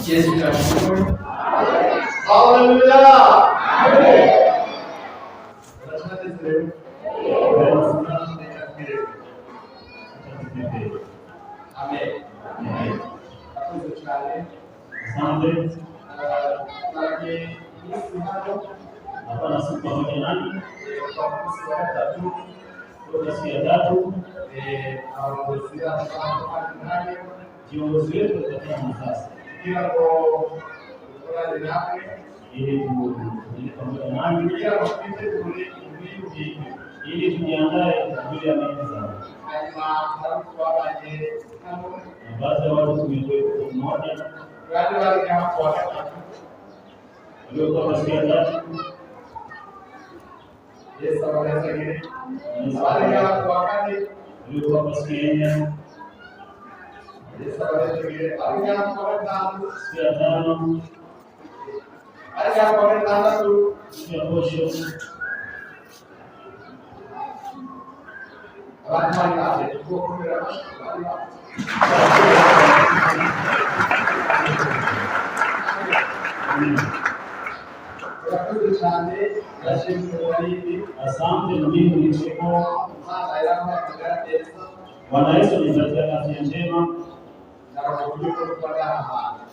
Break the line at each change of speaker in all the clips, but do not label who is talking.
Yesu tunashukuru.
Haleluya. Amen.
Kiongozi wetu katika nafasi
kila
ili pamoja nami ili tujiandae kwa ajili ya meza. Baadhi ya watu tumekuwa pamoja waliokuwa wasikia tatu.
Yesu awabariki.
Waliokuwa wasikia nne.
Yesu awabariki.
Sikia tano. Sikia posho. Asante mimi nilipo. Bwana Yesu nipatia afya njema.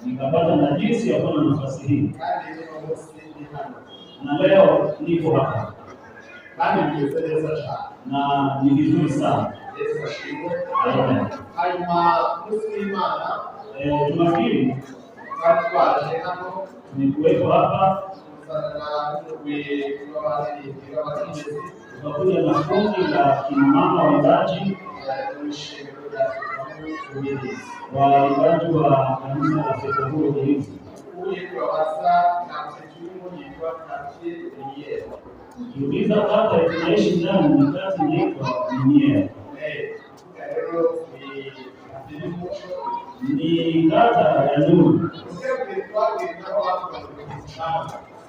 Nikapata na jinsi ya kuwa na nafasi hii. Na leo niko hapa. Na ni vizuri sana. Amen. Tunafiri nikuwepo hapa. Tunakuja na kundi la kina mama waimbaji waimbaji wa kanisa la Fekahuru Ulinzi. Ukiuliza kata tunaishi ndani ni kata inaitwa Minier. Ni kata ya Nuru.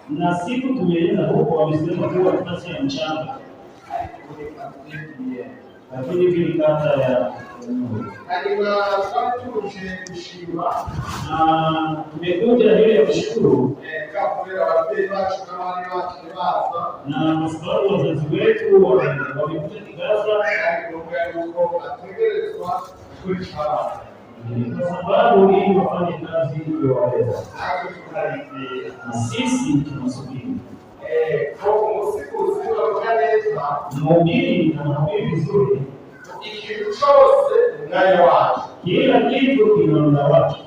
Na siku tumeenda huko wamesema kuwa nafasi ya mchanga. Lakini hii kata ya Nuru. Na tumekuja ile ya kushukuru. Na kwa sababu wazazi wetu wamekuja Kigaza. Kwa sababu hii wafanye kazi hiyo waweza. Na sisi tunasubiri. Mhubiri anahubiri vizuri. Kila kitu kina muda wake.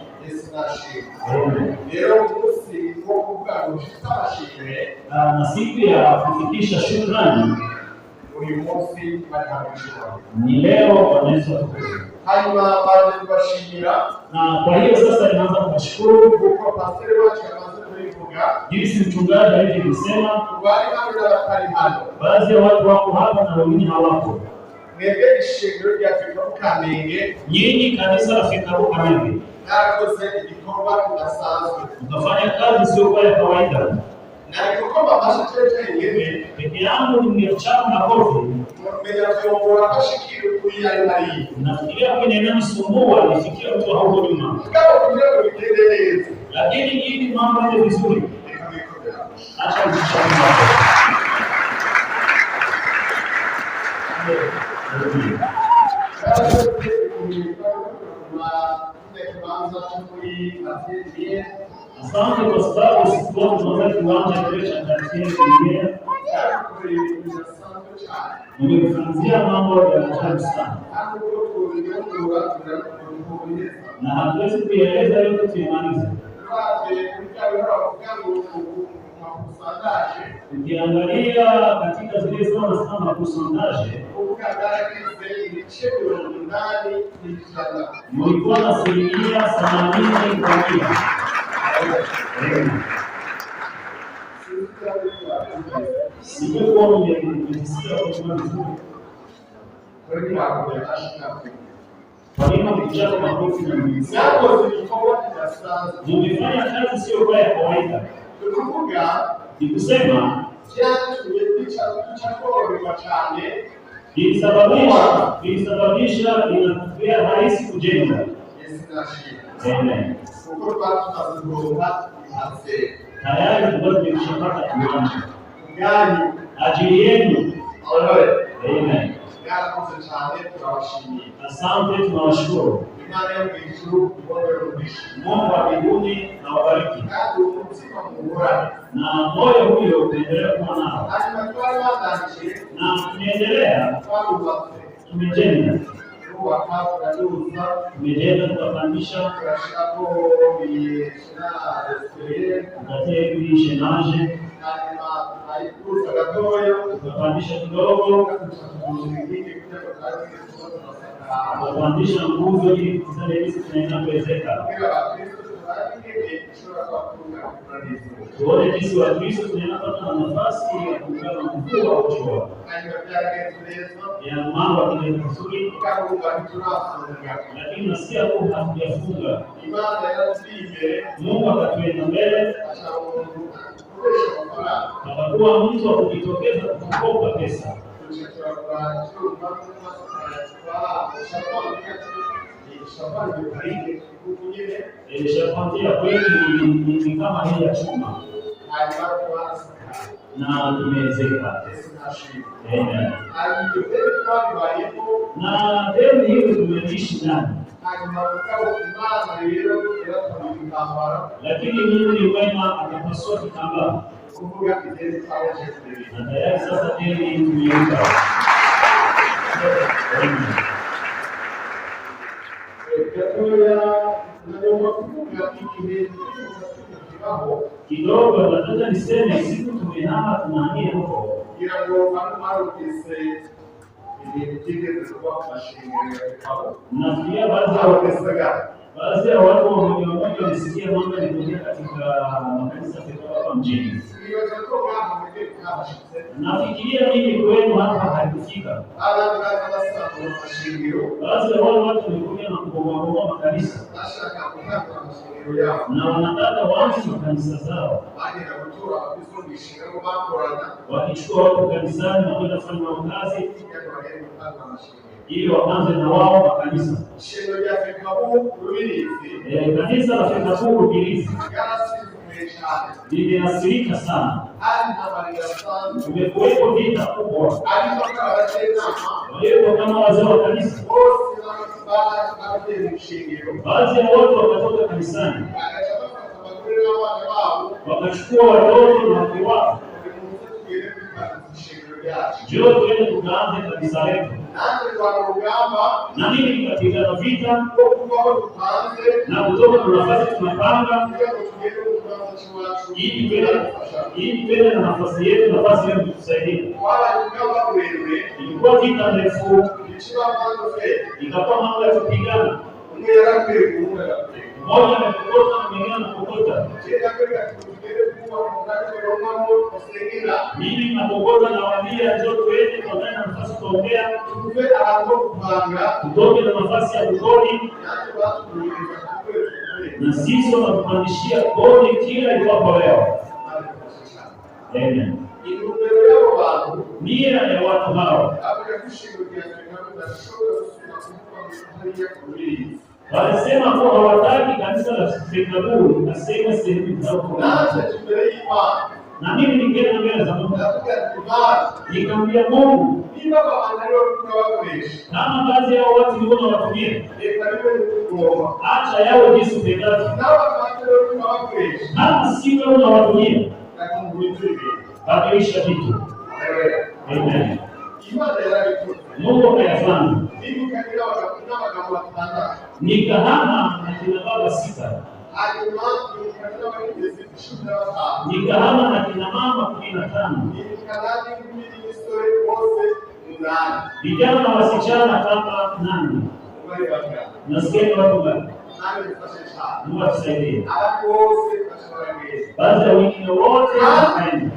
Na siku ya kufikisha shukrani ni leo. Bwana Yesu asifiwe. Na kwa hiyo sasa ninaanza kuwashukuru jinsi mchungaji alivyosema. Baadhi ya watu wako hapa na wengine hawako. Nyinyi kanisa la Fekahuru Kamenge mtafanya kazi sio kwa kawaida. Peke yangu nimechapa makofi. Nafikiria kwenye nani sumbua nifikia mtu hauko nyuma. Lakini hii ni mambo ya vizuri. Acha nichukue. Asante kwa sababu sikuwa tunaweza kuanza kueleza katika dunia. Nimefunzia mambo ya ajabu sana. Na hatuwezi kueleza yote tuyamalize. Ukiangalia katika zile zona sana kusondaje, mulikuwa na 80% kwa kila. Sikuwa nimesikia kwa vizuri. Kwa nini mkichapa makofi na mlifanya kazi sio kwa kawaida? Ni kusema ilisababisha inatokea rahisi kujenga. Amen. Tayari tumeshapata kiwanja ajili yenu. Amen. Asante, tunawashukuru. Mungu wa mbinguni na wabariki. Na moyo huyo uendelee kuwa nao. Na tumeendelea, tumejenga tukapandisha shenaje, tukapandisha kidogo, tukapandisha nguzo ili kusali hizi tunaenda kuwezeka. Tuone jinsi wa Kristo tunapata nafasi ya kuungana mkuu wa uchoa ya mambo yanayoenda vizuri, lakini nasikia Mungu hatujafunga. Mungu akatuenda mbele, akakuwa mtu wa kujitokeza kukopa pesa. Shapantia kwetu ni kama hii ya chuma na tumezeka. Amen. Na leo hivi tumeishi ndani, lakini Mungu ni mwema, akapasua kitambaa na tayari sasa deni tumeiuka. Kidogo nataka niseme siku tumehama tunahamia huko. Nafikiria baadhi ya watu wamoja wamesikia mambo yaliyotokea katika makanisa hapa mjini. Nafikiria mimi kwenu hapa haikufika. Baadhi ya wale watu wamekuja na kubomoa makanisa na wanataka waanze makanisa zao, wakichukua watu kanisani na kwenda kufanya kazi ili waanze na wao makanisa. Kanisa la Fekabu Rubirizi limeathirika sana. Kumekuwepo vita kubwa. Walio kama wazee wa kanisa, baadhi ya watu wakatoka kanisani wakachukua watoto na wake wao, njoo tuende tukaanze kanisa letu. Na mimi nikapigana vita na kutoka kwa nafasi tunapanga ili tuende na nafasi yetu, nafasi yetu kusaidia. Ilikuwa vita ndefu, ikakuwa mambo ya kupigana. Mmoja amekokota na mwingine anakokota. Mimi nakokota na waambia njoo tuende tuandae nafasi tuongea. Tutoke na nafasi ya kukodi. Na sisi wanatupandishia kodi kila iwapo leo. Amen. Nia ya watu hao walisema kuwa hawataki kanisa la Fekabu nasema sehemu zao. Na mimi nikaenda mbele za Mungu nikamwambia Mungu, kama baadhi ya watu niona watumie, acha yao jinsi upendavyo. Kama si wewe unawatumia, badilisha vitu. Amen. Mungu akayafanya. Nikahama na kina baba 6. Nikahama na kina mama 15. Vijana na wasichana kama 8. Nasikia watu ngapi? Mungu atusaidie. Baada ya wengine wote wakaenda.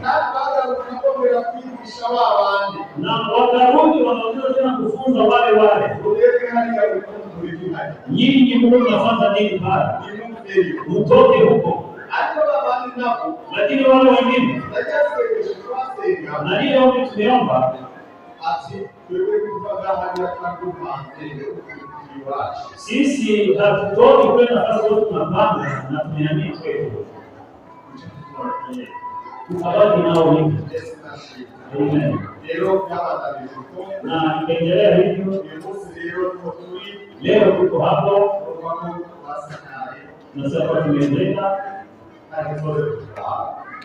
Na wakarudi wanaanza tena kufunza wale wale. Nyinyi Mungu mnafanya nini pale? Mtoke huko. Lakini wale wengine na ile ombi tumeomba Sisi hatutoki kwenda nafasi yote tunapanga na tumeamini kwetu. Tukabaki nao hivi. Amen. Na ikaendelea hivyo. Leo tuko hapo na sasa tumeenda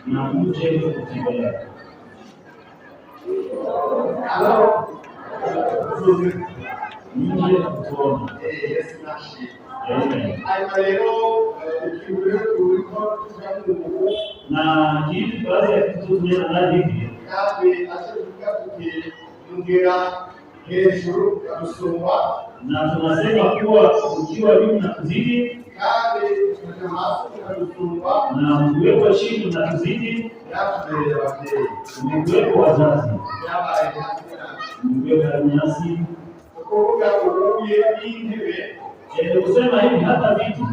na mje kutembelea. Mje kutuona. Na kitu baadhi ya kitu tunaenda hivi na tunasema kuwa ukiwa juu na kuzidi na mkiwekwa chini na kuzidi, mkiwekwa wazazi, mkiwekwa nyasi. Kusema hivi hata vitu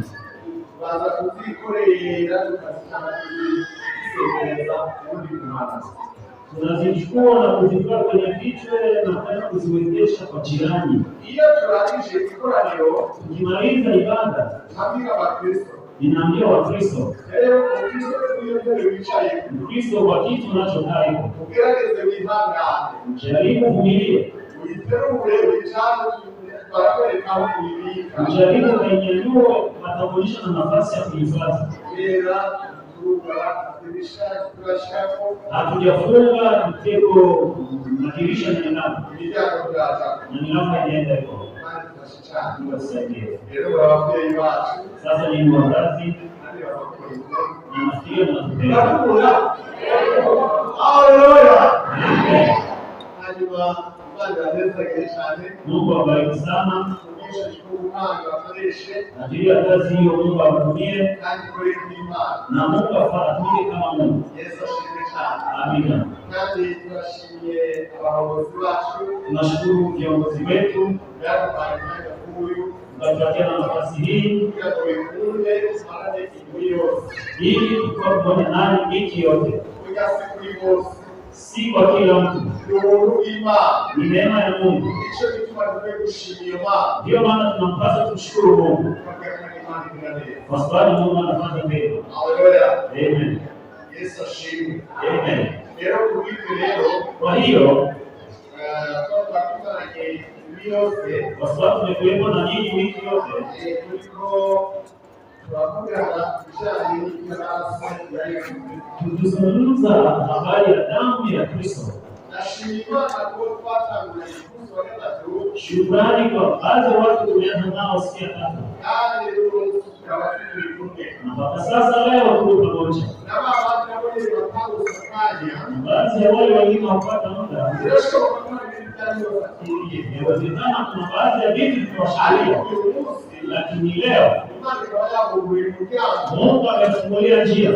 tunazichukua na kuziweka kwenye vichwa na kwenda kuziwezesha kwa jirani. Tukimaliza ibada, ninaambia Wakristo, Mkristo kwa kitu unachokaa hiko, jaribu kuvumilia, jaribu kainyanyue matabulisha na nafasi ya kuhifadhi. Hatujafunga mtego madirisha na milango inaenda hivyo. Sasa ni wazazi na nafikiri mnatupenda. Mungu awabariki sana. Ajili ya kazi hiyo Mungu awatumie na Mungu afahamike kama Mungu. Amina. Tunashukuru viongozi wetu kutupatia nafasi hii ili tukuwa pamoja nanyi wiki yote. Si kwa kila mtu, ni neema ya Mungu. Ndio maana tunampasa kumshukuru Mungu kwa sababu Mungu anafanya mbele. Amen. Amen. Kwa hiyo kwa sababu tumekuwepo na nyinyi wiki yote, tukizungumza habari ya damu ya Kristo. Shukrani kwa baadhi ya watu tumeanza nao siku ya tatu, na mpaka sasa leo tuko pamoja. Baadhi ya wale wengine hawapata muda, inawezekana kuna baadhi ya vitu tunawashauri, lakini leo Mungu amefungulia njia.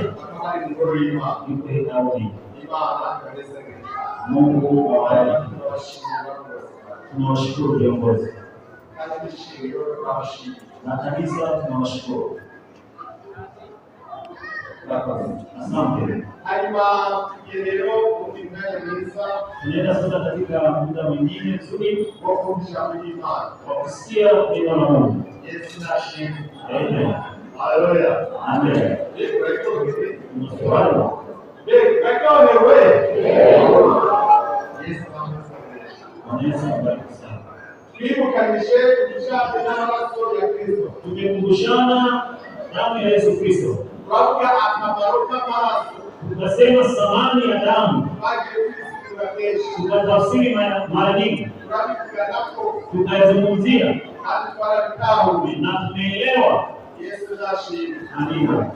Mungu awabariki. Tunawashukuru viongozi na kanisa, tunawashukuru. Asante. Tunaenda sasa katika muda mwingine mzuri wa kusikia neno la Mungu. Amen. Haleluya. Amen. Tumekumbushana damu ya Yesu Kristo. Tukasema thamani ya damu. Tukatafsiri mara nyingi. Tukazungumzia na tumeelewa. Amina.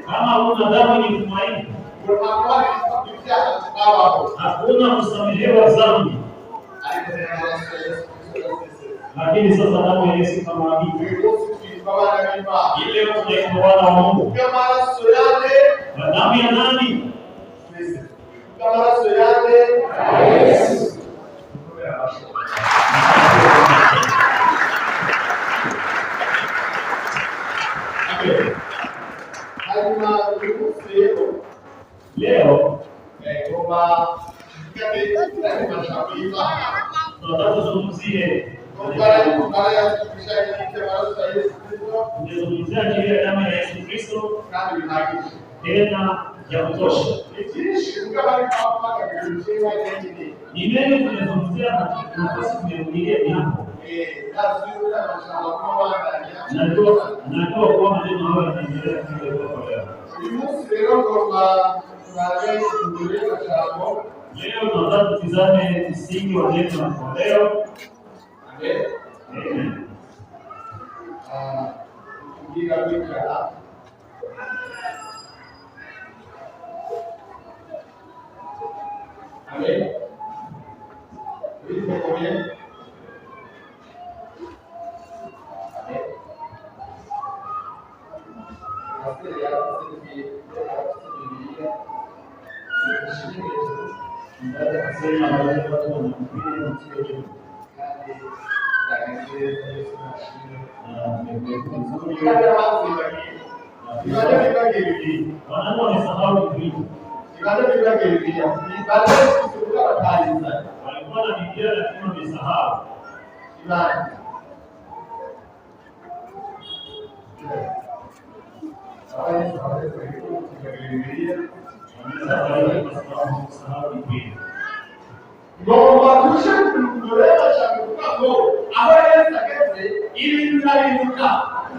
Kama una damu ni tumaini, hakuna kusamehewa dhambi. Lakini sasa damu ya Yesu kama hivi ile tunaitwa wana wa Mungu. Na damu ya nani? Yesu. Leo tunataka tuzungumzie tungezungumzia ajili ya damu ya Yesu Kristo tena ya kutosha. Ni nini tumezungumzia nafasi tumerudia ni hapo. Najua kuwa maneno hayo yanaendelea kwa leo. Leo tunataka tutizame msingi wa neno la leo. Amen. Amen. Wanangu wamesahau vitu. Walikuwa na Biblia lakini wamesahau.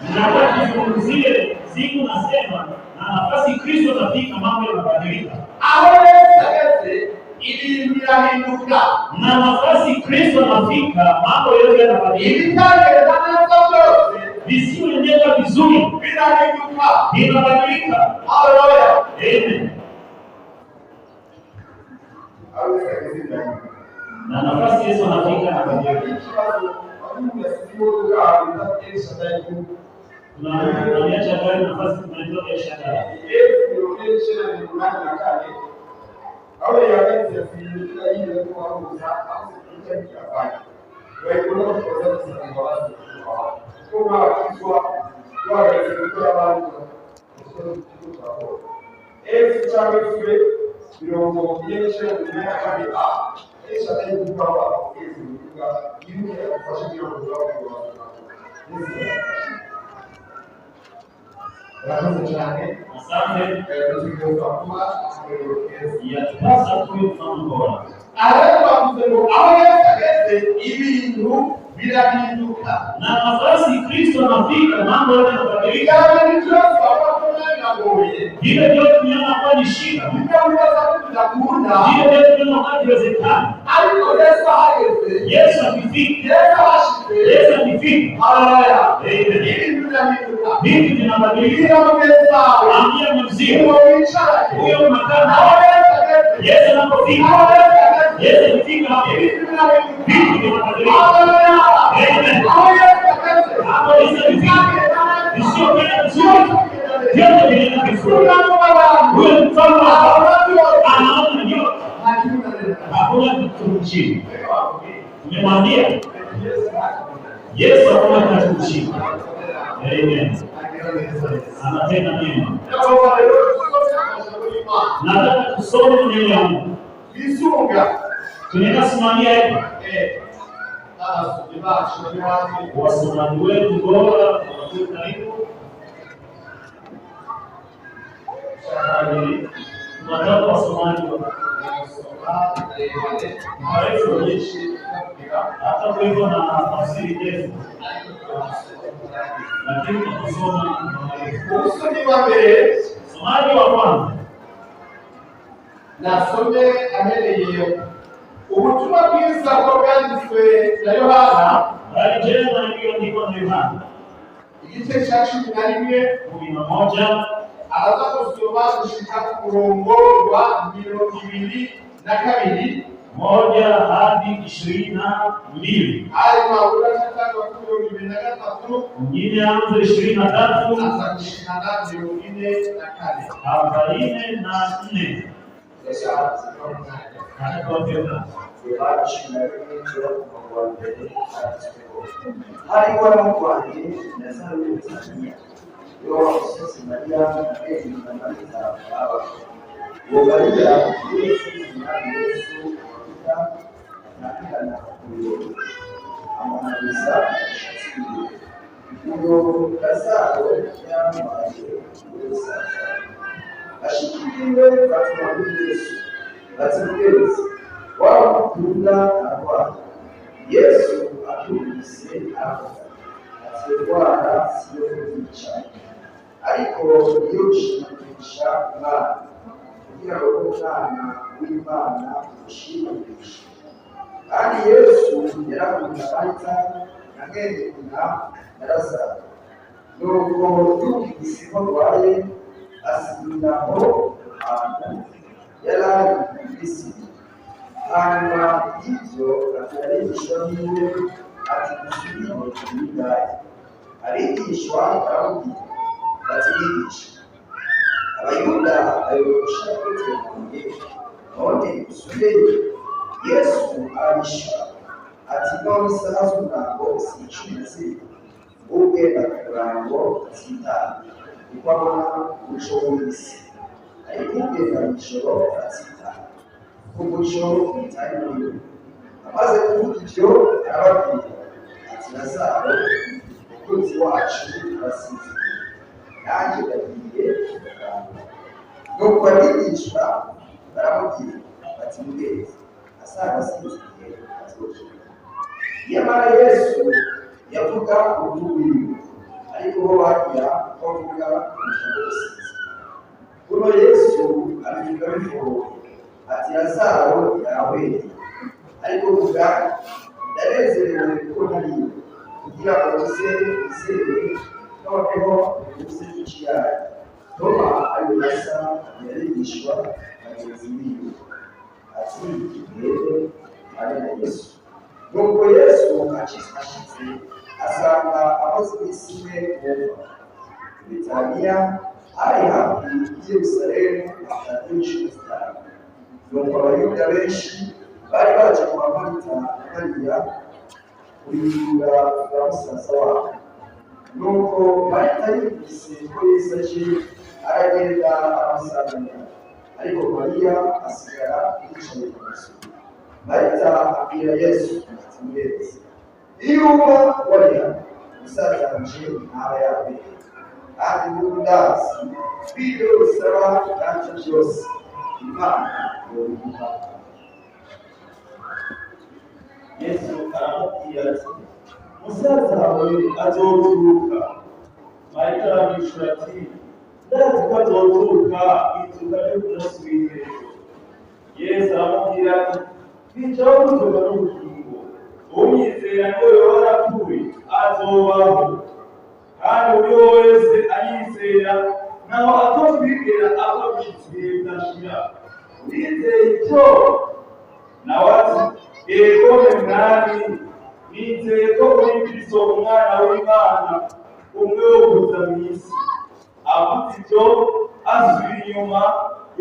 Tunapozungumzia siku nasema na nafasi Kristo anafika mambo yanabadilika. Na nafasi Kristo anafika mambo yote yanabadilika. Visiyoendeka vizuri vinabadilika. Haleluya. Amen. Na nafasi Yesu anafika anabadilika. Tunaacha gari nafasi tunaitoa biashara. Asante. Yatupasa tuwe mfano bora. Na nafasi Kristo anafika mambo yote yanabadilika. Vile vyote tunaona kwa ni shida. Vile vyote tunaona haviwezekani. Yesu akifika. Yesu akifika. Haleluya. Vitu vinabadilika. Ambia mzima. Huyo makana. Yesu anapofika. Yesu akifika. Vitu vinabadilika. Amen. Hapo Yesu akifika. Yote vinaenda vizuri. Huyo mfalme anaona yote. Hakuna kitu chini. Tumemwambia Yesu hakuna kitu chini. Amen. Anatenda mema. Nataka tusome neno la Mungu. Tunaenda simamia hapa. Wasomaji wetu bora wanakuwa karibu. Tunataka wasomaji hata kuwepo na tafsiri ndefu, lakini tutasoma somaji wa kwanza.
Nasome ahereye ubutumwa bwiza bwanditswe na Yohana,
bali jema iliyoandikwa na Yohana,
igice cha 11 araza kusoma gushika ku murongo wa 22
1 hadi 22.
Hali maula chataka wa 23,
mwingine anza 23,
asa 28, mwingine na
44.
Alikuwa na mtu wake na sana Tanzania. Yo sisi Maria na Eli na Maria baba. Wogalia Yesu na Yesu nakigana kuyobora amuhaniza umushatsi uyo Lazaro yamuhaye ubusaza ashikiriwe batuma kuri Yesu batimugeze wamukunda arwara Yesu abyumvise aravuga ati indwara siyo kwica ariko iyo gushimisha Imana kugira ngo umwana w'Imana ushimishe kandi Yesu yarakunda Marita na mwene nyina na Lazaro nuko yumvise ko arwaye asubira aho hantu yari ari mu Misiri hanyuma y'ibyo abigishwa biwe ati musubire mu Yudaya abigishwa baramubwira bati bigisha abayuda bayoboresha kwiteguye none usubireyo Yesu arabishyura ati none isaha z'umurango si 12 ugenda ku murango atsitana kuko abona umuco w'isi ariko ugenda ijoro atsitana kuko umuco utari muri we amaze kuvuga ibyo arababwira ati Lazaro umukunzi wacu arasinziriye nanjye ndagiye kumuganga nuko abigishwa baramubwira bati mugenzi asanga asinziriye azokira nyamara Yesu yavuga urw'ubwiwe ariko bo bagira bavuga ijambo risinziriye kuno Yesu abivuga biforoye ati Lazaro yahweye ariko vuga ndanezerewe kuko ntariwe kugira ngo uzere noneho uze ikiyaye Toma ayibasa yarigishwa bagenzi biwe ati twebwe ari na Yesu nuko Yesu ashitse asanga amaze iminsi ine kuva Betaniya ari hafi y'i Yerusalemu atatu zitanu nuko abayuda benshi bari baje kwa Marita na Mariya kurindira bwa musaza wabo nuko Marita yumvise ko Yesu aje aragenda aramusanganira ariko Mariya asigara yicaye ku musozi Marita abwira Yesu ati mugenzi iyo uba wari hano musaza wanje ntaba yabereye kandi n'ubudazi bw'ibyo usaba kandi byose Imana yobiha Yesu aramubwira ati musaza wawe azozuka Marita aramwishyura ati ndazi ko azozuka izuka ryo ku munsi w'imperuka Yesu aramubwira ati bicaho kuzuka n'ubugingo unyizera ko yoba yarapfuye azobaho kandi uwo wese ayizera naho atozwigera ava gushitsa ibihe bidashira urizeye ibyo nawe ati ego mwami nizeye ko uri Kristo umwana w'Imana umwe wo kuza mu isi avuze ibyo asubira inyuma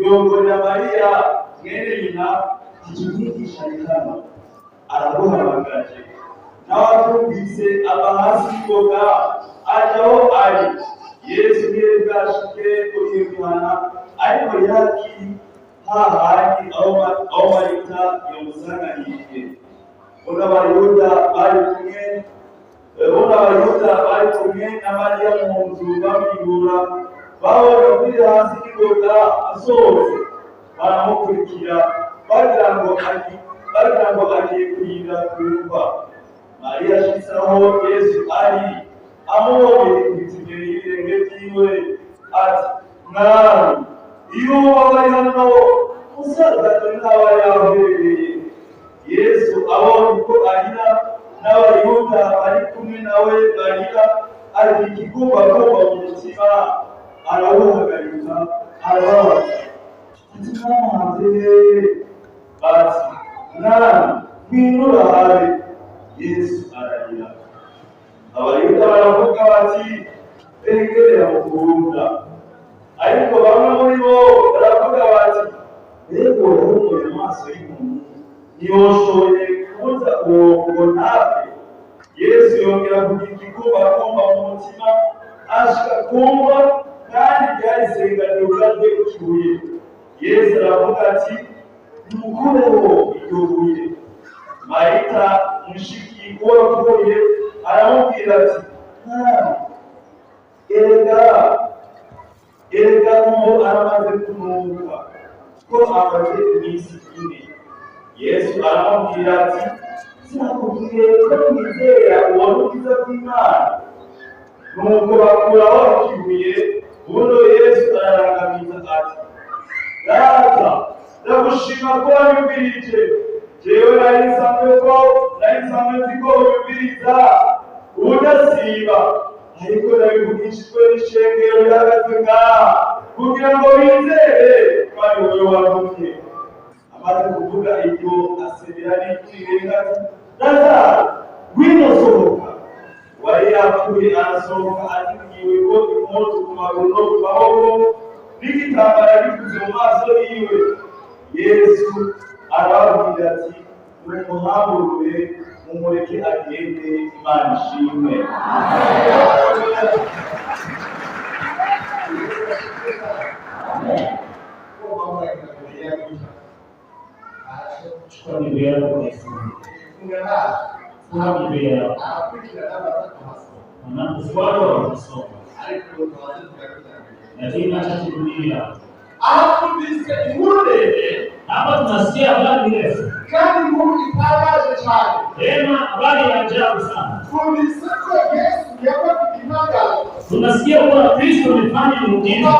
yongorera Mariya mwene nyina icyo mwigisha ni hano araguhamagaje nawe atumvise aba hasi y'ingoga aja aho ari Yesu ntiyari bwashike kuri iyo mihana ariko yakiri hahandi aho Marita yamusanganiye bona abayuda bari kumwe na Mariya mu nzu bamwibura babona kuri hasi y'ingoga asohotse baramukurikira bagira ngo agiye kurinda kumva Mariya ashitse aho Yesu ari amubonye yikubita imbere y'ibirenge byiwe ati mwami iyo waba ari hano musaza ntaba yahereye Yesu abonye ko arira n'abayuda bari kumwe nawe barira ariko ikigumbagumba mu mutima arawuhagarika arababaza ati mwamuhanze bati mwami ngwino urahabe Yesu ararira abayuda baravuga bati egerera mukunda ariko bamwe muri bo baravuga bati mbega urahumuye amaso y'umuntu ntiyoshoboye kubuza uwo ngo ntapfe Yesu yongera kugira ikigumbagumba mu mutima ashika kumva kandi ryari isenganiro rye ikibuye Yesu aravuga ati nimukureho iryo buye
arahita mushiki wapfuye aramubwira ati erega ngo aramaze kunuka ko amaze iminsi ine. Yesu aramubwira ati sinakubwiye ko mwizera ubona ubwiza bw'Imana? Nuko bakuraho ikibuye. Ubundi Yesu ararangamiza ati data, ndagushima ko wanyumvirije. Jewe nari nsanzwe nzi ko unyumviriza udasiba, ariko nabivugishijwe n'ishengero rihagaze ngaha kugira ngo bizere ko ari wowe wantumye. Amaze kuvuga ibyo asebera n'ikirenge ati Lazaro, ngwino sohoka. Wari yapfuye arasohoka atinyiwe ko impuzu ku maguru no ku maboko n'igitambara gikuze mu maso yiwe. Yesu arababwira ati mumuhamburure mumureke agende, Imana ishimwe.
Hapa tunasikia habari ndefu.
Kandi Mungu itangaje cyane.
Tena habari ya ajabu sana.
Tulisema Yesu yakoze.
Tunasikia kuwa Kristo amefanya muujiza.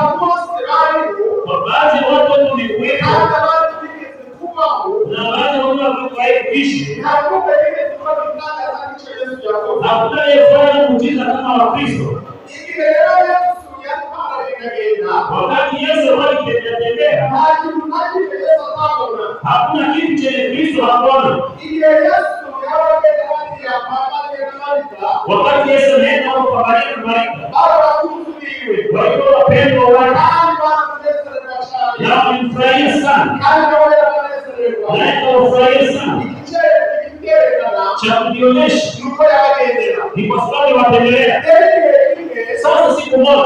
Kwa baadhi ya watu wamekuwepo. Na baadhi ya watu hawakuwahi kuishi. Hakuna aliyefanya muujiza kama wa Kristo. Wakati Yesu alitembea, hakuna kitu chenye Kristo hakuona. Wakati Yesu anaenda kwa Maria na Martha, walikuwa wapendwa wake na walimfurahia sana. Na wafurahia sana. Cha kujionyesha ni kwa sababu watembelea. Sasa siku moja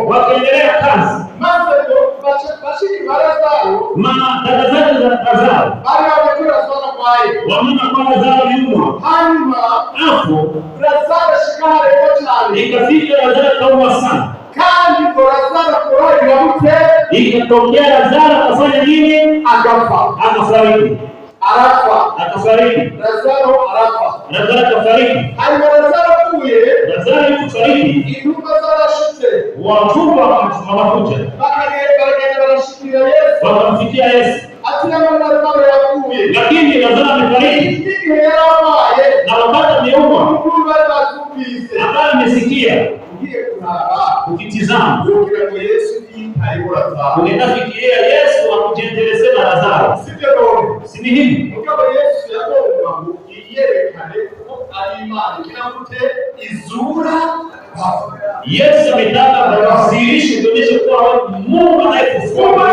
wakaendelea kazi. Dada zake za Lazaro wamuna kwa Lazaro nyuma. Hapo ikafika Lazaro kaumwa sana. Ikatokea Lazaro akafanya nini? Akafariki. Akafariki. Lazaro akafariki. Lazaro alipofariki, wachumba wakakuja wakamfikia Yesu. Lakini Lazaro amefariki na wakati ameumwa, ambaye amesikia ukitizama unaenda fikiria Yesu akujendeleze na Lazaro. Si ni hivi? Yesu ametaka kuwasilisha kuonyesha kuwa Mungu anayefufua.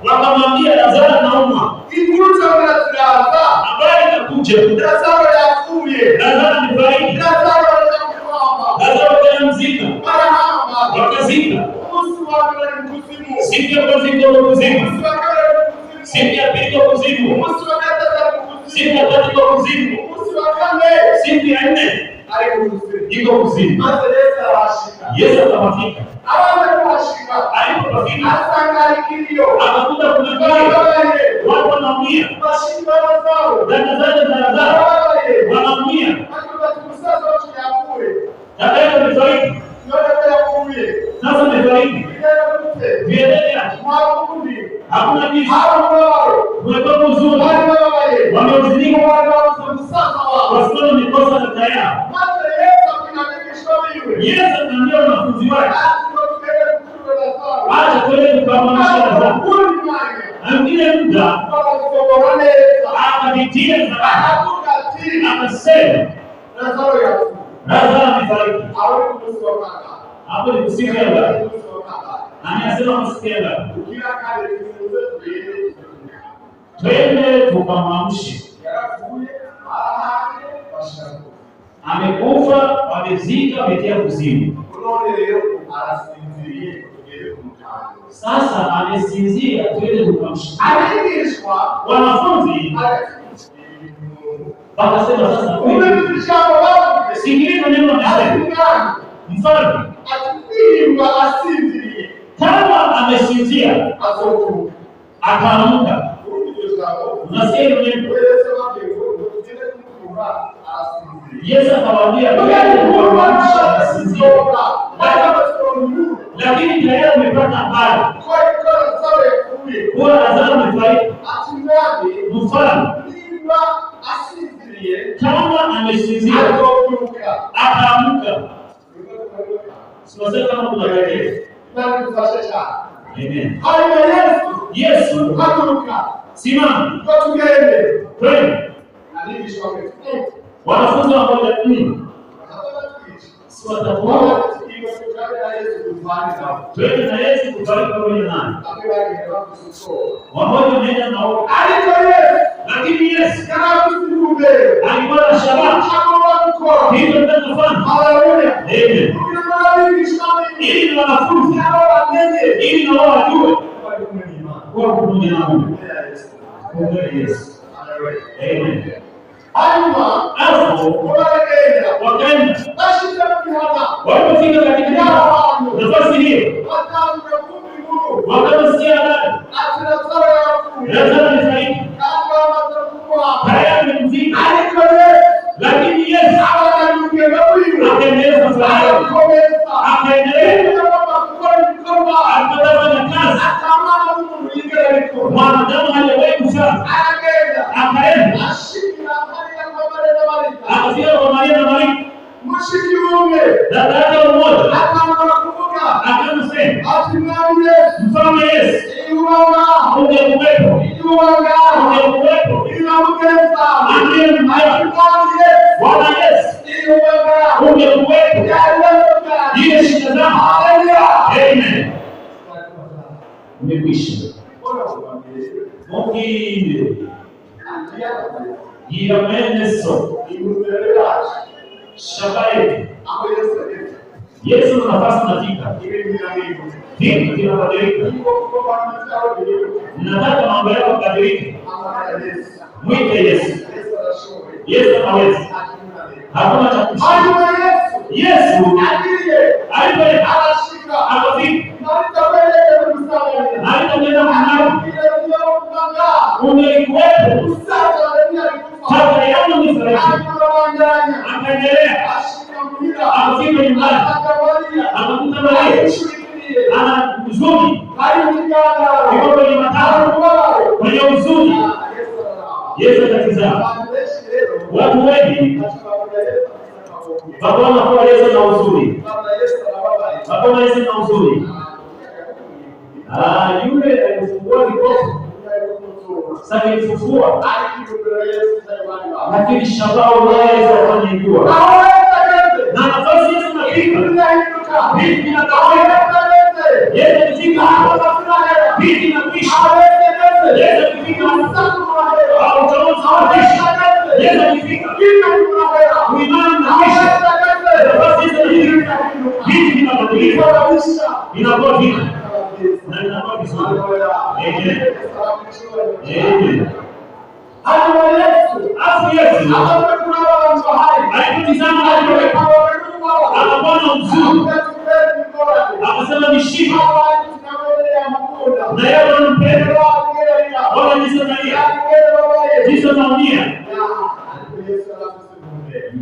Wakamwambia Lazaro anaumwa. Habari ikakuja. Lazaro amefariki. Lazaro akamzika. Wakazika. Siku ya kwanza iko kuzimu. Siku ya pili iko kuzimu. Siku ya tatu iko kuzimu. Siku ya nne iko kuzimu. Yesu akafika. Alipofika akakuta kuna watu wanaumia. Dada zake za Lazaro wanaumia. Dada yake amefariki. Sasa amefariki. Viendelea. Hakuna kitu. Kumekuwa huzuni. Wamehuzunika kwa sababu wamekosa dada yao. Yesu anaambia wanafunzi wake, acha twende tukamwamsha Lazaro. Angine muda akapitia Lazaro. Akasema Lazaro amefariki. Hapo ni kusikia ngapi? Anasema kusikia ngapi? Twende tukamwamshe. Amekufa, wamezika, wametia kuzimu. Sasa amesinzia, tuende tukamshika.
Alivishwa
Wanafunzi wakasema sasa, sikiliza neno nasema, mfalme kama amesinzia akaamka, unasikia neno. Yesu akawaambia kuamsha asinzie, lakini tayari umepata habari kuwa Lazaro amefariki. Mfalme kama amesinzia akaamka, sio kama kuna kelele. Amen. Yesu simama, twende. Wanafunzi wamoja si watakuwa twende na Yesu kufariki pamoja naye. Wamoja nenda na huko. Lakini Yesu alikuwa na shabaha. Hivyo tunafanya. Haleluya. Amen. Ili wanafunzi ili na wao wajue kwa pamoja na Mungu. Kwa Yesu. Amen. Wakaenda walipofika katika nafasi hiyo, wakamsikia habari Lazaro amefariki, tayari amemzika. Lakini Yesu akaendelea safari, akaendelea akafanya kazi mwanadamu hajawahi kufanya. Akaenda akafika kwa Maria na Marita, dada yake mmoja, akamsema, mfalme Yesu, ungekuwepo, amini Bwana Yesu, ungekuwepo ile shida zangu. Amen. Umekwisha. Mungine yameneso shabaye Yesu na nafasi natika vitu vinabadilika. Nataka mambo yako kubadilika. Mwite Yesu. Yesu anaweza. Hakuna cha kushinda. Yesu alipeleka akafika alipokwenda mahali ungelikuwepo kabla yangu nifariki. Akaendelea akafika nyumbani akakuta Maria ana huzuni, yuko kwenye matatu kwenye huzuni. Yesu akatizama. Watu wengi wakaona kuwa Yesu na huzuni, wakaona Yesu na huzuni. Yule alifungua kipofu sasa alifufua, lakini shabaha Yesu akanijua na nafasi Yesu anafika vipi na kawaida. Yesu alifika vipi na kisha Yesu alifika au utaona watisha. Yesu alifika kuimani na kisha nafasi Yesu alifika vipi na badilika, inakuwa vipi na inakuwa vizuri. Amen. Amen. Yesu alipotizama akaona uzuri, akasema nishike na yeye anampenda wala nisanalia nisanalia.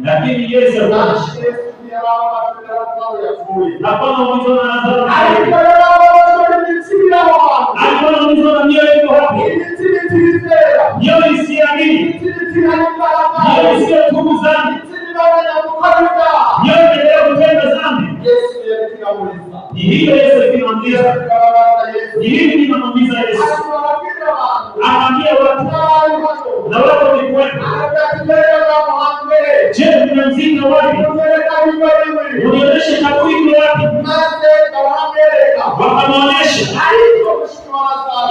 Lakini Yesu hapana mwizo na Lazaro alikuwa na mwizo na mioyo iko hapo, mioyo isiamini, mioyo isiyotubu dhambi, mioyo inaendelea kutenda dhambi. Ni hiyo Yesu alimwambia, ni hivi nimemwambia Yesu. Akamwambia watu na watu walikuwepo. Je, mnamzika wapi? Unionyeshe kaburi wapi? Wakamwonyesha,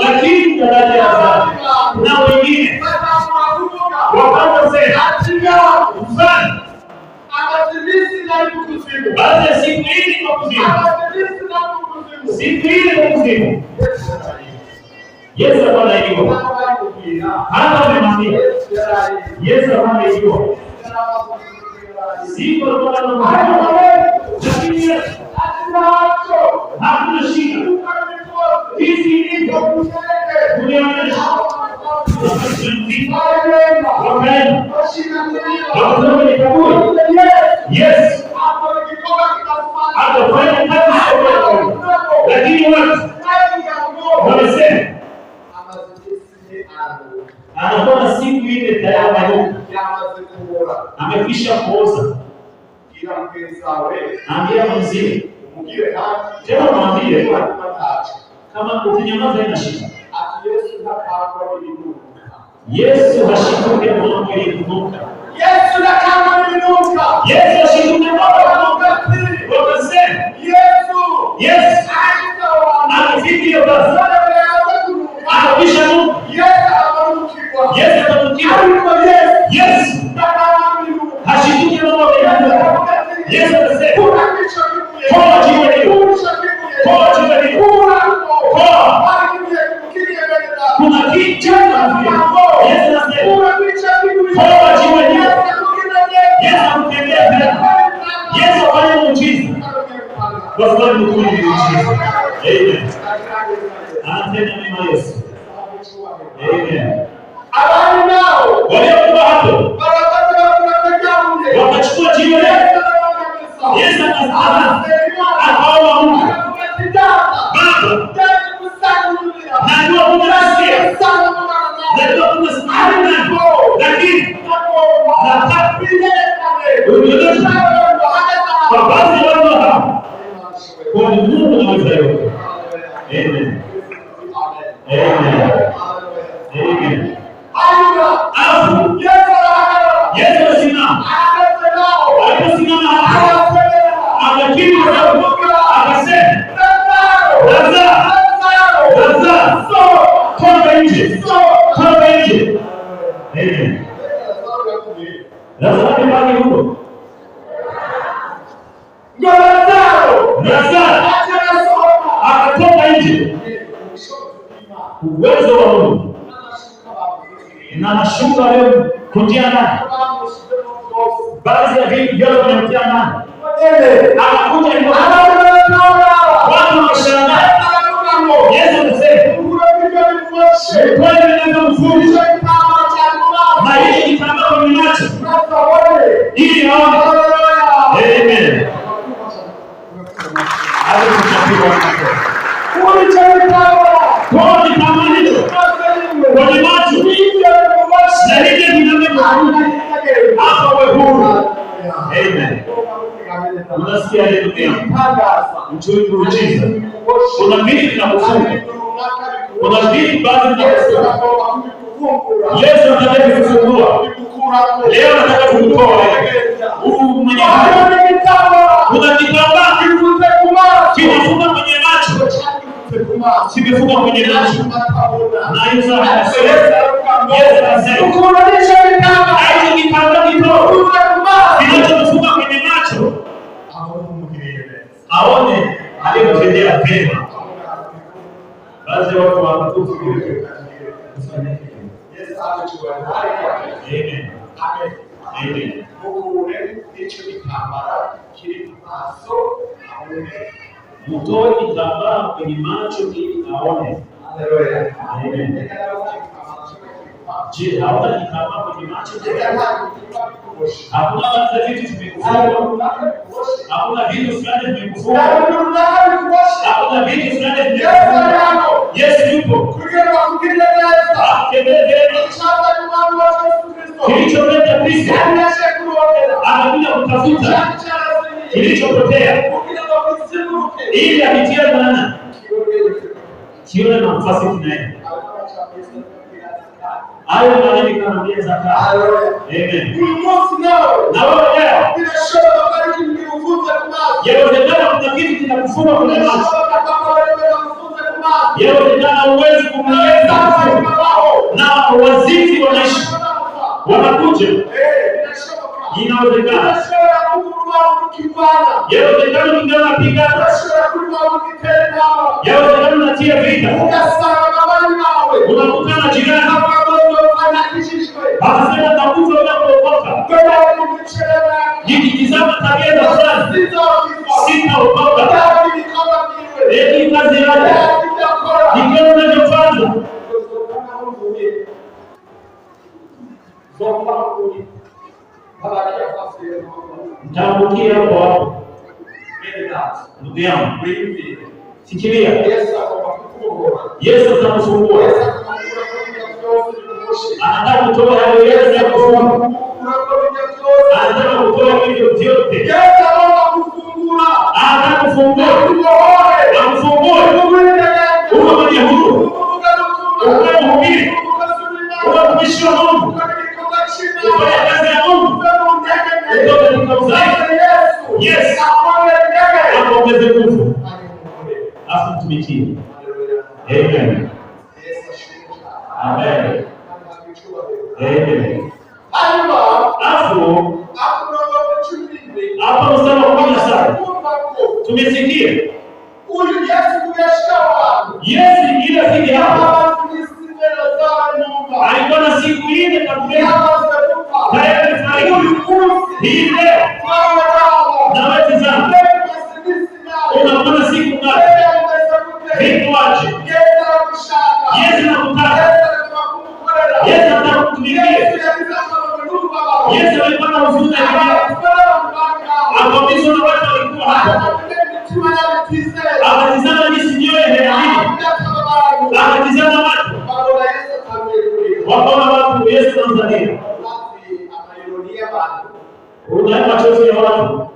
lakini daraja ya dhambi na wengine wakasema mfano baada ya siku hii kwa kuzimu Siku ile ya kuzimu. Yesu anajua. Hata amemwambia. Yesu anajua. Siku anajua. Lakini hakuna shida. Hizi ndio tulionyesha. Yes. Atafanya kazi lakini watu wamesema anaona siku ile tayari amekwisha kuoza. Ambia mzee tena mwambie kama ukinyamaza ina shida. Yesu hashituke mambo yaliyonuka.
Yesu kama ninuka.
Yesu hashituke mambo yaliyonuka. Wakasema Yesu anafikia basi. Anabisha Mungu. Yesu atamukiwa. Yesu hashituke mambo yaliyonuka. Yesu anasema kwa jina hilo. Kwa jina hilo. Kuna kitu cha Yesu anasema kwa jina hilo. Yesu amtendea tena. Yesu afanye muujiza. Kwa sababu ni muujiza. Amen. Anatenda mema Yesu. Amen.
Abani nao
waliokuwa hapo wakachukua jiwe. Yesu akasema akaomba Mungu, Baba, najua unasikia, najua unasikia, lakini nataka unionyeshe kwa baadhi ya watu hapa kwa Mungu anaweza yote. Amen. Amen. Amen. Alafu Yesu alisimama. Aliposimama hapo akakiri akasema, Lazaro, toka nje. Amen. Lazaro alibaki huko. Lazaro akatoka nje. Uwezo wa Mungu na nashuka leo kutia ndani. Baadhi ya vitu vyote vinatia ndani. Anakuja hivyo. Watu wanashangaa. Yesu anasema, kwani ndio mfumo na hii ni kama kwa macho. Ili aone. Amen. Kwa kama hicho. Kwa macho. Na hili ndio hapa wewe huru. Amen. Unasikia leo pia. Mchungu uchiza. Kuna vitu vinakufunga. Kuna vitu baadhi vinakufunga. Yesu anataka kufungua. Leo nataka kukutoa wewe. Mwenye kuna kitambaa kimefunga kwenye macho. Kimefunga kwenye macho. Na Yesu anasema, Yesu anasema, kurudisha kitambaa. Hayo kitambaa kidogo. Kinachofunga kwenye macho. Aone aliyotendea pema. Baadhi ya watu wanatufu kile. Yesu anachukua Amen. Amen. Mtoe kitambaa kwenye macho ili aone. Amen. Je, hauna kitambaa kwenye macho? Hakuna vitu vimekufunga. Hakuna vitu fulani vimekufunga. Hakuna vitu fulani vimekufunga. Yesu yupo. Kilichopita Kristo anakuja kutafuta kilichopotea ili apitie maana kione nafasi tunaye. Hayo maneno kanaambia zaka. Amen. Na wewe leo bila shaka bariki mkiufunza kumasi. Yawezekana kuna kitu kinakufunga kwenye macho. Yawezekana uwezi kumweleza na wazizi wanaishi. Wanakuja. Inawezekana.
Urashobora kuba ukirwana.
Yawezekana mingana napigana.
Urashobora kuba ukitenda.
Yawezekana unatia vita.
Ugasanga abandi bawe.
Unakutana jirani.
Anakishishwe.
Akasema takufa bila kuokoka. Nikitizama tabia za fulani. Sitaokoka. Hii kazi yake. Nikiwa unavyofanya. Mtaangukia hapo hapo. Ndugu yangu, fikiria. Yesu atamfungua. Anataka kutoa hayo yote ya kufungua. Anataka kutoa hivyo vyote. Anataka kufungua. Amfungue. Uwe mwenye huru. Uwe mhubiri. Uwe mtumishi wa Mungu. Ufanye kazi ya Mungu. Utoke katika udhaifu. Yes. Akuongeze nguvu. Afu mtumikie. Amen. Amen. Amen. Afu hapa mstari wa 17 tumesikia Yesu ile fiki hapa alikuwa na siku ile kabla tayari fariki hii leo na wewe tazama unaona siku ngapi vipi waje Yesu anakutaka Yesu anakutumikia Yesu alikuwa na huzuni akamwambia na watu walikuwa hapa akatizama jinsi nyoyo inaamini akatizama watu wakaona watu Yesu Tanzania unaona machozi ya watu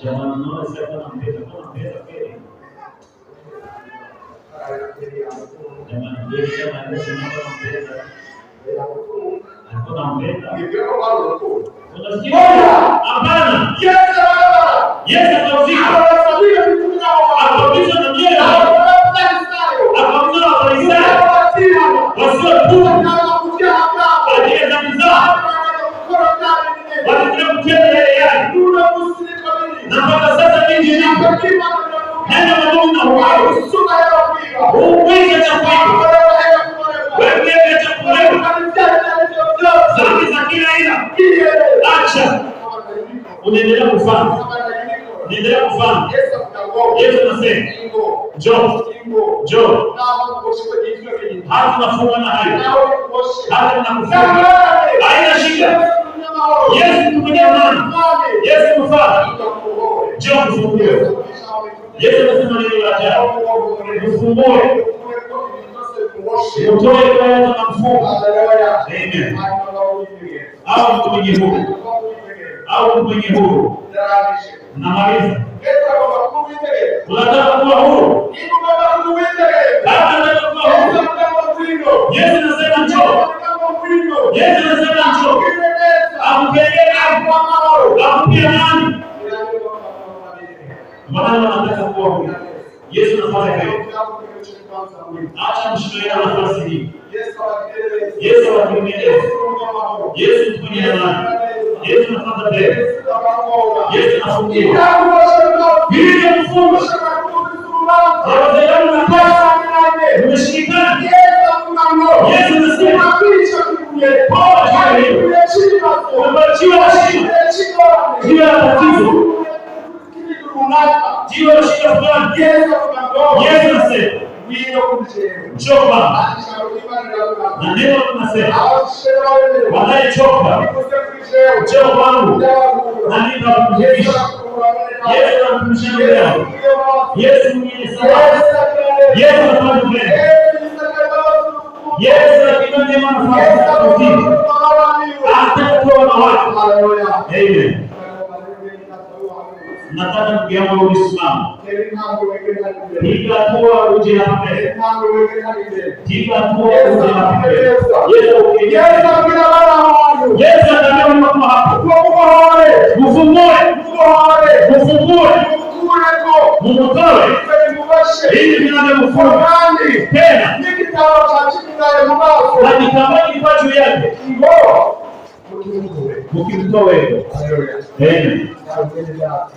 jamani naona sasa nampenda kweli jamani wewe kama unasema nampenda hakuna mpenda unasikia hapana Yesu atauzika akabisa na mjera akabisa na Farisayo wasiotubu ajili za mizaa walitaka kutenda yale na mpaka sasa mingi neno la Mungu na uwezo cha kwako wewe cha kwako dhambi za kila aina acha unaendelea kufanya Yesu anasema njoo hata nafunga na hayo hata nakufunga haina shida Yesu tumenia nani Yesu mfano njoo kufungue Yesu anasema neno la ajabu ufungue utoe kwa na mfungo amen au mtu mwenye huru namaliza unataka kuwa huru kama unataka kuwa huru Yesu anasema njoo Yesu anasema njoo akupeleke akupia nani maana anataka kuwa huru Yesu anafanya hivyo acha mshikilie nafasi hii Yesu anakueleza Yesu mwenye amani Yesu anafanya tena Yesu anafungua Biblia mfungo Yawezekana unapasa umeshikana Yesu anasema poa umebarikiwa na shida juu ya tatizo juu ya shida fulani Yesu anasema choka na neno tunasema wanayechoka njoo kwangu na nitakufikisha Yesu anamtumisha leo Yesu mwenye sababu Yesu anatupa Yesu akifanya mambo mazuri atatoa na watu amen nataka ndugu yangu usimame piga hatua uje hapa mbele piga hatua uje hapa mbele Yesu atamwona hapo ufungue mumutoe ili vinavyokufunga tena na kitambaa kilikuwa juu yake mukimtoe.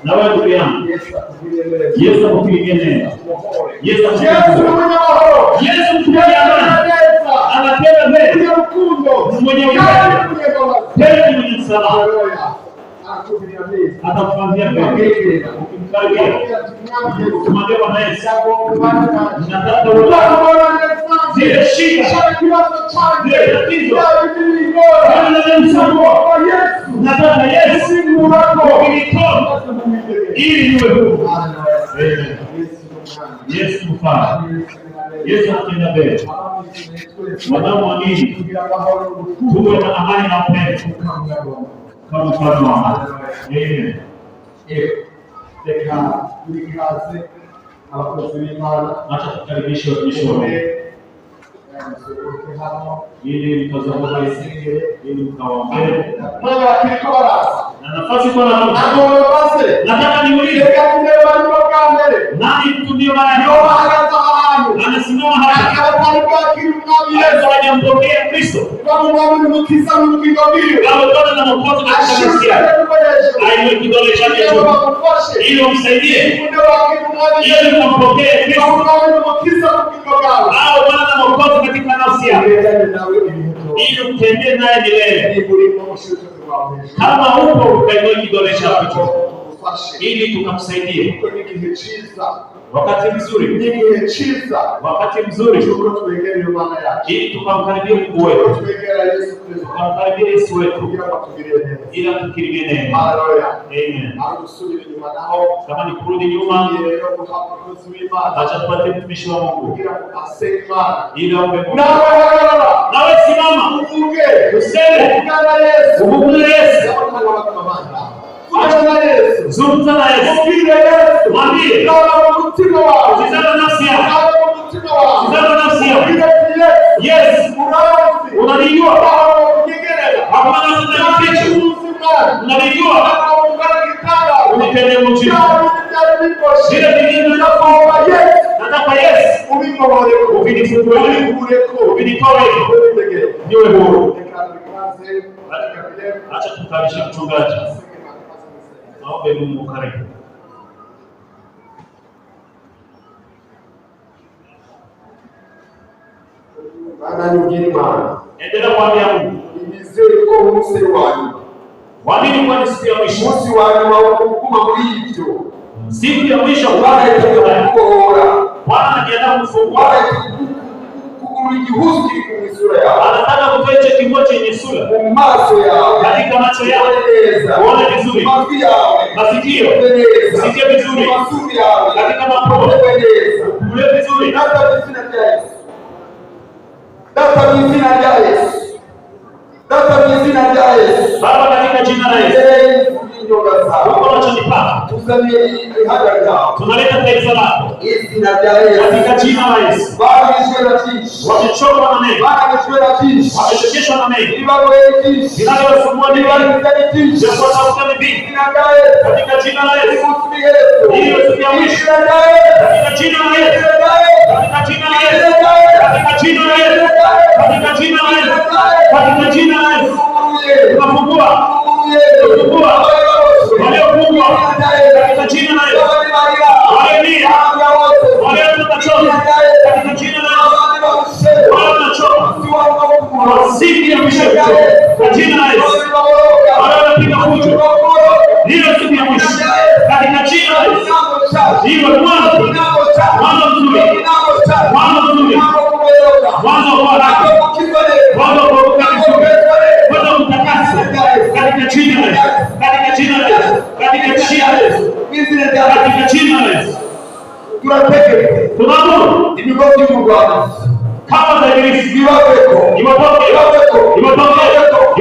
Na wewe ndugu yangu, Yesu akupigie neno. Yesu mtumishi amani anatenda mbele mwenye upendo tena mwenye msamaha atakufanyia mbele ukimkaribia kumwambia Bwana Yesu nataka zile shida zile tatizo nataka Yesu ukinitoa ili niwe huru. Yesu mfano Yesu anatenda mbele wanaoamini tuwe na amani na upendo kama mfano wa amani.
Reka ikaze abakozi b'Imana
acha tukaribishe watumishi wa Mungu ili mtazamo waisingile ili mkawaombee
mwana akiko baraza
na nafasi kwa na Mungu. Nataka niulize nani mtu ndio anasimama hapa hajampokea Kristo kama bado na mwokozi katika nafsi yake, aiwe kidole chake ili umsaidie ili umpokee Kristo au Bwana na mwokozi katika nafsi yake ili utembee naye milele. Kama upo ukainua kidole chako ili tukamsaidie wakati mzuri, wakati mzuri ili tukamkaribia Mungu wetu, tukamkaribia Yesu wetu ili atukirimie neno. Amen. Kama ni kurudi nyuma, acha tupate mtumishi wa Mungu ili aombe Mungu. Nawe simama useme kumbuka Yesu, zungumza na Yesu, mwambie usizame nafsi yako, usizame nafsi yako. Yes, unanijua, hakuna nafsi kitu, unanijua, unipende mchini zile vingine nataka Yesu uvinifungue, uvinitoe niwe huru. Acha tukalisha mchungaji aombe Mungu. Karibu.
Bana nyingine maana
endelea kuambia Mungu
nizeri ko umunsi wanyu
waamini kwa siku ya mwisho,
umunsi wanyu wakukuma muri ibyo
siku ya mwisho
Bwana atakuokoa.
Bwana anajiandaa kufungua
igihuzu kiri ku sura yao,
anataka kutoa hicho kingo chenye sura
mu maso yao,
katika macho yao uone vizuri, masikio usikie vizuri, katika mapua ule vizuri.
Data mizina ya Yesu, data mizina ya Yesu.
Baba, katika jina la Yesu tunaleta taifa lako katika jina la Yesu. Wamechoka na mengi, wamechokeshwa na mengi, vinavyosumbua ni vingi, vinavyotafuta ni vingi, katika jina la Yesu. Hiyo siku ya mwisho katika jina la Yesu, katika jina la Yesu, katika jina la Yesu, katika jina la Yesu, katika jina la Yesu tunafungua, tunafungua waliofungwa katika jina la Yesu, waliolia, waliochoka katika jina la Yesu, waliochoka siku ya mwisho kwa jina la Yesu, waliopiga fujo hiyo siku ya mwisho katika jina la Yesu, hiyo mwanzo mzuri, mwanzo mzuri, mwanzo wa baraka, mwanzo wa kuokoka vizuri, mwanzo wa kutakasa katika jina la Yesu, katika jina la Yesu, katika jina la Yesu, katika jina la Yesu. Tunaamuru imigozi mu Bwana kama za Ibilisi iwapeko, iwatoke, iwapeko, iwatoke,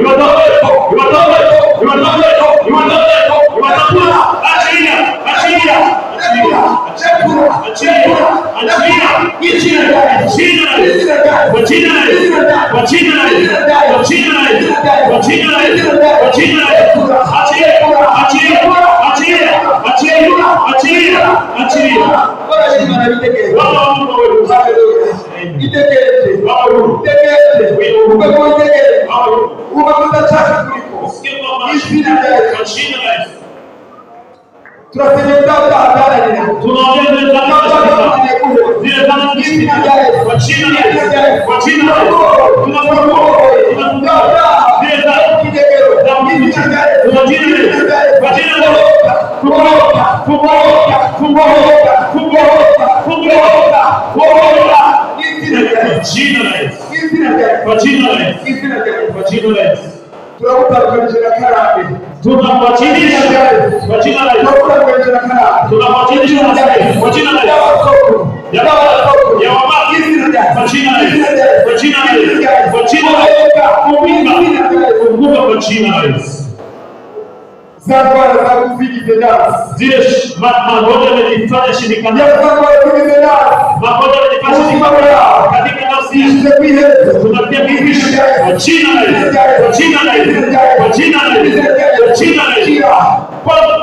iwatoke, iwatoke, iwatoke, iwatoke, iwatoke. Achilia, achilia, achilia, achilia, achilia, achilia, jina la Yesu, kwa jina la Yesu, kwa jina la Yesu, kwa jina la Yesu, kwa jina la Yesu, kwa jina la Yesu. Achilia, achilia, achilia, achilia, achilia. Achilia.
Bora ni manabitegeze.
Wana wa Mungu wewe.
Haleluya. Itegeze. Itegeze. Umekoitegeze. Umekuta chache kuliko.
Usikie kwa maana.
Kwa jina la Yesu. Tunasema dada hadara nina.
Tunaongea zile dhambi zile dhambi kwa jina la Yesu. Kwa jina la Yesu. Tunafungua. Zile dhambi kwa jina la Yesu. Kwa jina la Yesu. Kwa jina la Yesu.
Tunakutanisha karate.
Tunamwachilisha kwa jina la Yesu. Tunamwachilisha kwa jina la Yesu. Ya wabaki kwa jina la Yesu. Kwa jina la Yesu. Kwa jina la Yesu. Funguka kwa jina la Yesu.
Zagora za kuzidi tena.
Zile magonjwa yamejifanya shirikani. Magonjwa yamejifanya shirikani. Katika nafsi yako. Tunatia kipisho kwa jina la Yesu. Kwa jina la Yesu. Kwa jina la Yesu. Kwa jina la Yesu. Pokea.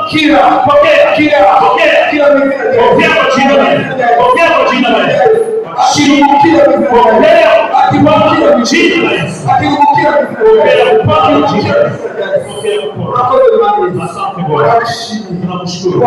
Pokea kwa jina la Yesu. Pokea kwa jina la Yesu. Pokea kwa jina la Yesu. Asante Bwana. Tunakushukuru.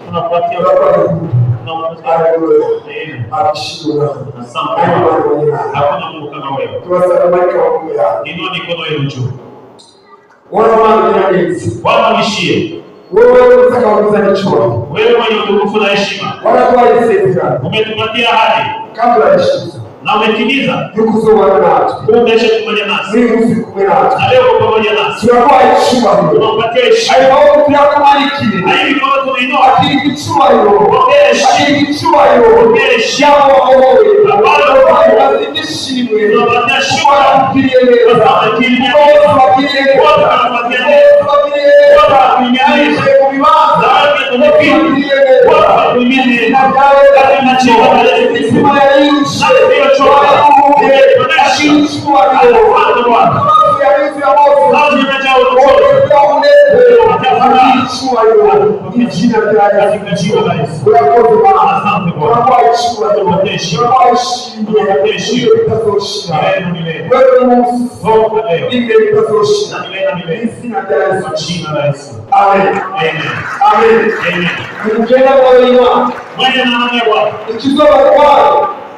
Tunakupatia huduma. Wewe mwenye utukufu na heshima. Umetupatia ahadi. Na umetimiza. Umeisha pamoja nasi. Na leo pamoja nasi. Tunakupatia heshima. Na hivi kama tunainua. Pokea heshima. Pokea heshima. Tunapatia shukrani.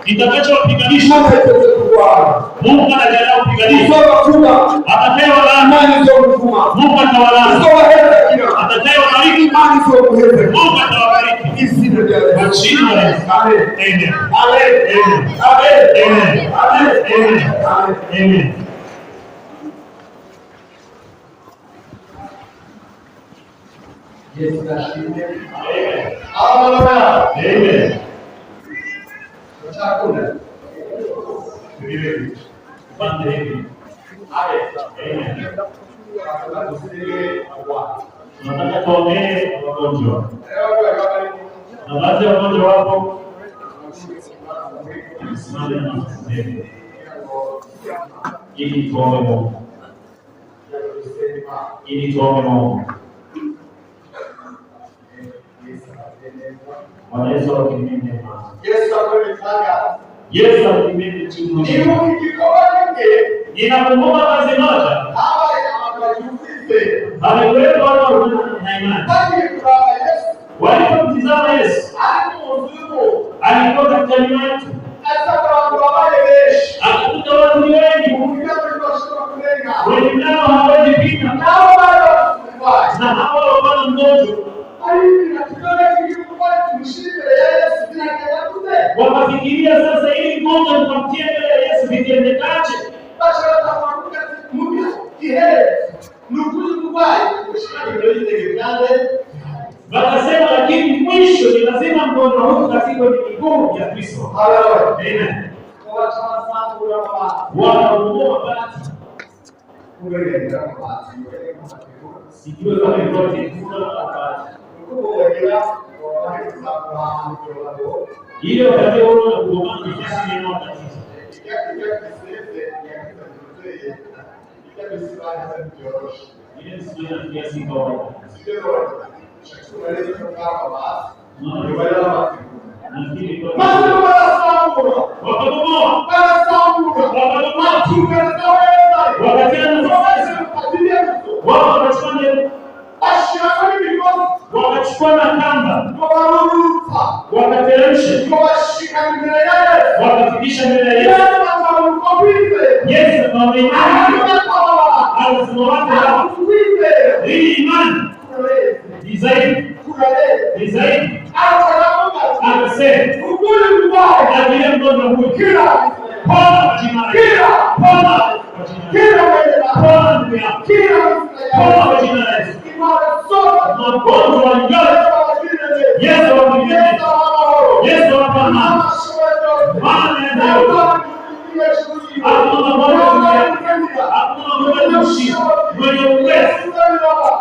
Kitakachopiganisha Mungu anajalia kupiganisha. Atapewa laana. Mungu atawalaani. Atapewa bariki. Mungu atawabariki. Kwa jina la Yesu. Amen. Amen. Amen. Amen.
Yesu ashinde.
Amen.
Haleluya.
Amen.
Chakula.
Vivi. Pande hivi. Amen. Tunataka tuongee wagonjwa. Na baadhi ya wagonjwa wapo. Ili tuombe Mungu. Ili tuombe Mungu. Bwana Yesu akimimine. Yesu akimimine chini. Ninakumbuka kazi moja Alikuwepo wale walikuwa na imani. Walipomtizama Yesu, alikuwa katika nyuma yetu. Akakuta watu ni wengi. Wengi nao hawezi pita. Na hawa wapana mgonjwa. Wakafikiria sasa ili mgonjwa tukamtie mbele ya Yesu vitendekaje? Wakasema lakini mwisho ni lazima mgonjwa huyu katika miguu ya Kristo. Amen. Wanaogopa basi. Sijui kama ni wote ile wakati wao wanakuomba kiasi ni nota tisa. Ile sio na kiasi kwa wakachukua na kamba wakateremsha wakafikisha mbele ya Yesu. Yesu akamwambia hii imani ni zaidi akasema agilia mgonjwa huyu pona kwa jina la Yesu, pona ndugu yangu, pona kwa jina la Yesu. Magonjwa yote Yesu akamwambia Yesu akamwambia maana ndio hakuna mmoja mshindi mwenye uwezo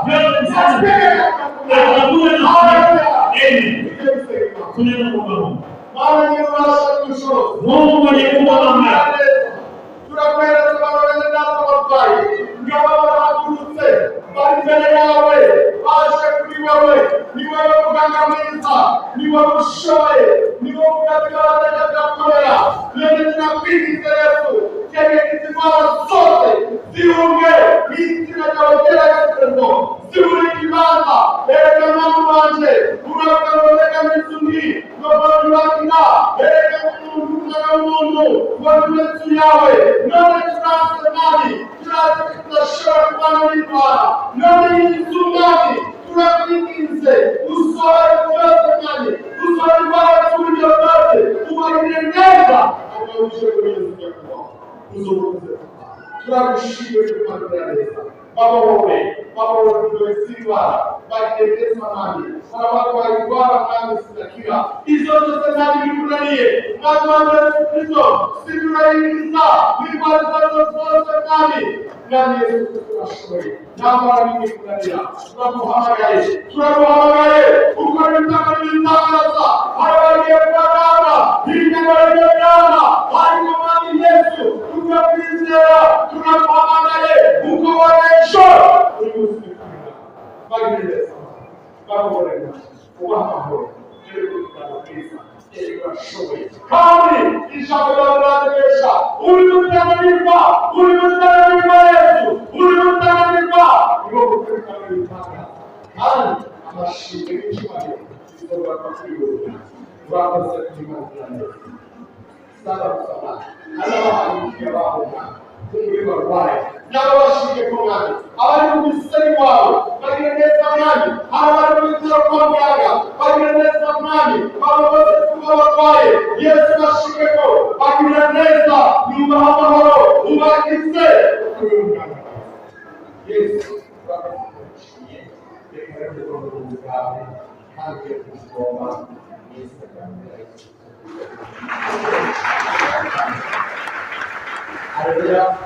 yote sana akabuni na amen. Tunaenda kwa Mungu. Mungu mwenye kuwa na mema. Tunakwenda kwa Baba. Ndio anakutuze. Bali mbele yawe, ashakuliwa wewe. Ni wewe kukangamiza, ni wewe ushoe, ni wewe kutakatifuza kwa leo tunapigi Yesu. Kile kisimama zote ziunge hizi na tawala Yesu. Siuri kibanza, leo mambo manje, unakamoleka misungi, ndio wakina, leo Mungu, watu wetu yawe, ndio tunasemani, tunashukuru kwa Bwana. Ndio mzungani, tunakuingize, usore tunasemani, usore Bwana tuliote, tumaineneza, anaushauri Yesu kwa. Uzungumze. Tunakushukuru kwa Bwana. Baba wewe, tunasifiwa, baki mami. Sana watu walikuwa kama sitakiwa. Hizo zote ndani mkunalie. Watu wa Kristo, sikuingiza, ni kwa zote mami. Ndani Yesu tunashukuru. Na Bwana mkunalia. Tunakuhamagaye. Uko ni mtakatifu. Hawaje kwa hii ndio jana. Haimwamini Yesu. Tunakuhamagaye. Uko Nawashike kongani. Awali kumsema wao. Bageneza mani. Awali kumsema kongani. Bageneza mani. Baba wote tuwapae. Yesu nashike ko. Bageneza nyumba hapa. Ubakize. Yesu. Hallelujah.